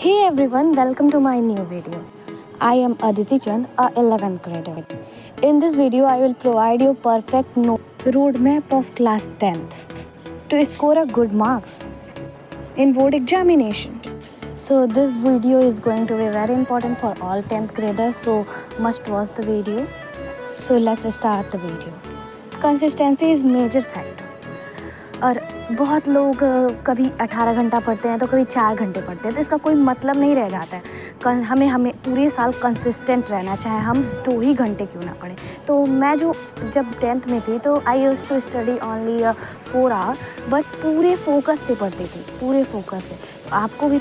Hey everyone, welcome to my new video. I am Aditi Chand, a 11th grader. In this video, I will provide you perfect roadmap of class 10th to score a good marks in board examination. So this video is going to be very important for all 10th graders, so must watch the video. So let's start the video. Consistency is major factor. और बहुत लोग कभी 18 घंटा पढ़ते हैं तो कभी 4 घंटे पढ़ते हैं, तो इसका कोई मतलब नहीं रह जाता है। हमें पूरे साल कंसिस्टेंट रहना, चाहे हम 2 ही घंटे क्यों ना पढ़ें। तो मैं जब 10th में थी तो I used to study only 4 hour, but पूरे फोकस से पढ़ती थी, पूरे फोकस से। तो आपको भी,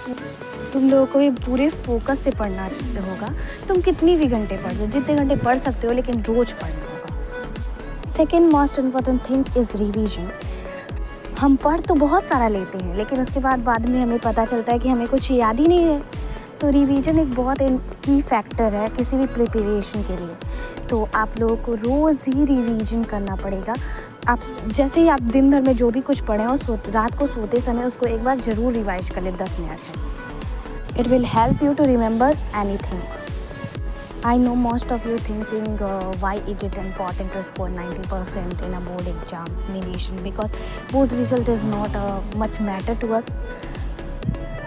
तुम लोगों को भी पूरे फोकस से पढ़ना होगा। तुम कितनी भी घंटे पढ़ लो, जितने घंटे पढ़ सकते हो, लेकिन रोज़ पढ़ना होगा। Second most important thing is revision. हम पढ़ तो बहुत सारा लेते हैं, लेकिन उसके बाद में हमें पता चलता है कि हमें कुछ याद ही नहीं है। तो रिवीजन एक बहुत की फैक्टर है किसी भी प्रिपरेशन के लिए। तो आप लोगों को रोज़ ही रिवीजन करना पड़ेगा। आप जैसे ही आप दिन भर में जो भी कुछ पढ़ें और रात को सोते समय उसको एक बार ज़रूर रिवाइज कर ले 10 मिनट में। It will help you to remember anything. I know most of you thinking why is it important to score 90% in a board examination, because board result is not much matter to us.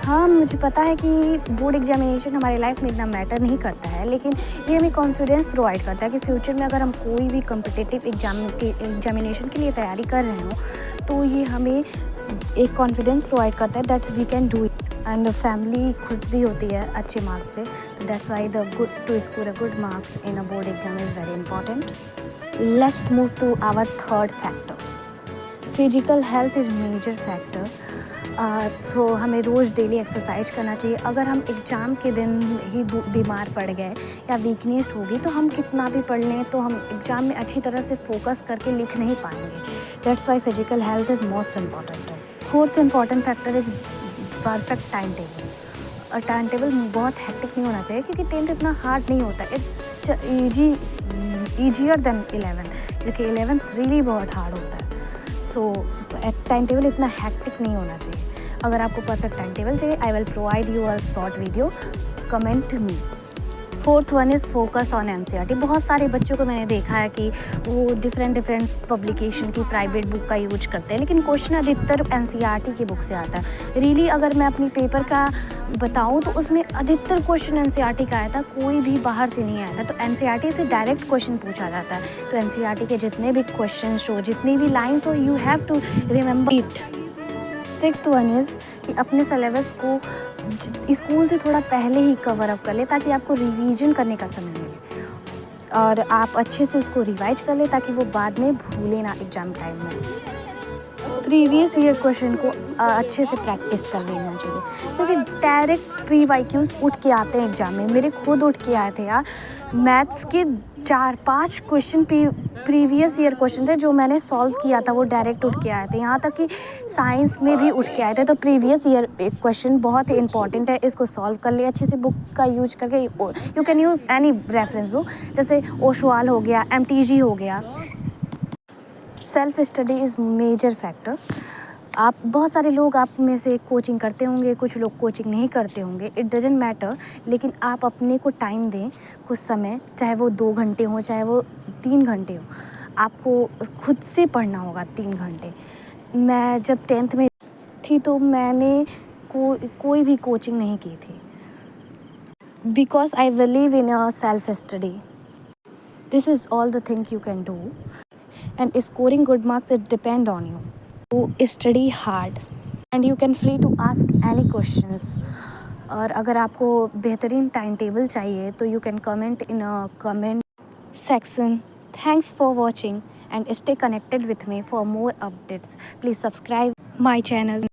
हाँ, मुझे पता है कि board examination हमारी life में इतना matter नहीं करता है, लेकिन ये हमें कॉन्फिडेंस प्रोवाइड करता है कि फ्यूचर में अगर हम कोई भी कम्पिटिटिव एग्जामिनेशन के लिए तैयारी कर रहे हो तो ये हमें एक कॉन्फिडेंस प्रोवाइड करता है that's we can do it. And family खुश भी होती है अच्छे मार्क्स से। तो that's why the good to score a good marks in a board exam is very important. Let's move to our third factor. Physical health is major factor. तो हमें रोज़ daily exercise करना चाहिए। अगर हम एग्ज़ाम के दिन ही बीमार पड़ गए या वीकनेस होगी तो हम कितना भी पढ़ लें तो हम एग्ज़ाम में अच्छी तरह से फोकस करके लिख नहीं पाएंगे। That's why physical health is most important. Fourth important factor is perfect time table. और टाइम टेबल बहुत हेक्टिक नहीं होना चाहिए, क्योंकि 10th इतना हार्ड नहीं होता। इट्स ईजियर देन 11th, क्योंकि 11th रियली बहुत हार्ड होता है। सो टाइम टेबल इतना हेक्टिक नहीं होना चाहिए। अगर आपको परफेक्ट टाइम टेबल चाहिए, I will provide you a short video, comment me. Fourth one is focus on NCERT. बहुत सारे बच्चों को मैंने देखा है कि वो डिफरेंट पब्लिकेशन की प्राइवेट बुक का यूज करते हैं, लेकिन क्वेश्चन अधिकतर एनसीईआरटी की बुक से आता है। रियली अगर मैं अपनी पेपर का बताऊं तो उसमें अधिकतर क्वेश्चन एनसीईआरटी का आया था, कोई भी बाहर से नहीं आया था। तो एनसीईआरटी से डायरेक्ट क्वेश्चन पूछा जाता है। तो एनसीईआरटी के जितने भी क्वेश्चन हो, जितनी भी लाइन्स हो, you have to remember it. Sixth one is कि अपने सिलेबस को स्कूल से थोड़ा पहले ही कवर अप कर ले, ताकि आपको रिवीजन करने का समय मिले और आप अच्छे से उसको रिवाइज कर ले, ताकि वो बाद में भूले ना एग्ज़ाम टाइम में। प्रीवियस ईयर क्वेश्चन को अच्छे से प्रैक्टिस कर लेना चाहिए, क्योंकि डायरेक्ट PYQs उठ के आते हैं एग्ज़ाम में। मेरे खुद उठ के आए थे यार। मैथ्स के 4-5 क्वेश्चन प्रीवियस ईयर क्वेश्चन थे जो मैंने सॉल्व किया था, वो डायरेक्ट उठ के आए थे। यहाँ तक कि साइंस में भी उठ के आए थे। तो प्रीवियस ईयर क्वेश्चन बहुत ही इंपॉर्टेंट है, इसको सॉल्व कर ले अच्छे से बुक का यूज करके। You can use any reference book, जैसे ओशवाल हो गया, MTG हो गया। Self study is major factor. आप बहुत सारे लोग आप में से कोचिंग करते होंगे, कुछ लोग कोचिंग नहीं करते होंगे, इट डजेंट मैटर। लेकिन आप अपने को टाइम दें, कुछ समय, चाहे वो 2 घंटे हो, चाहे वो 3 घंटे हो, आपको खुद से पढ़ना होगा 3 घंटे। मैं जब 10th में थी तो मैंने कोई भी कोचिंग नहीं की थी, because I believe in a self study. This is all the thing you can do, and scoring good marks it depend on you to study hard and you can free to ask any questions। और अगर आपको बेहतरीन time table चाहिए तो you can comment in a comment section। Thanks for watching and stay connected with me for more updates. Please subscribe my channel.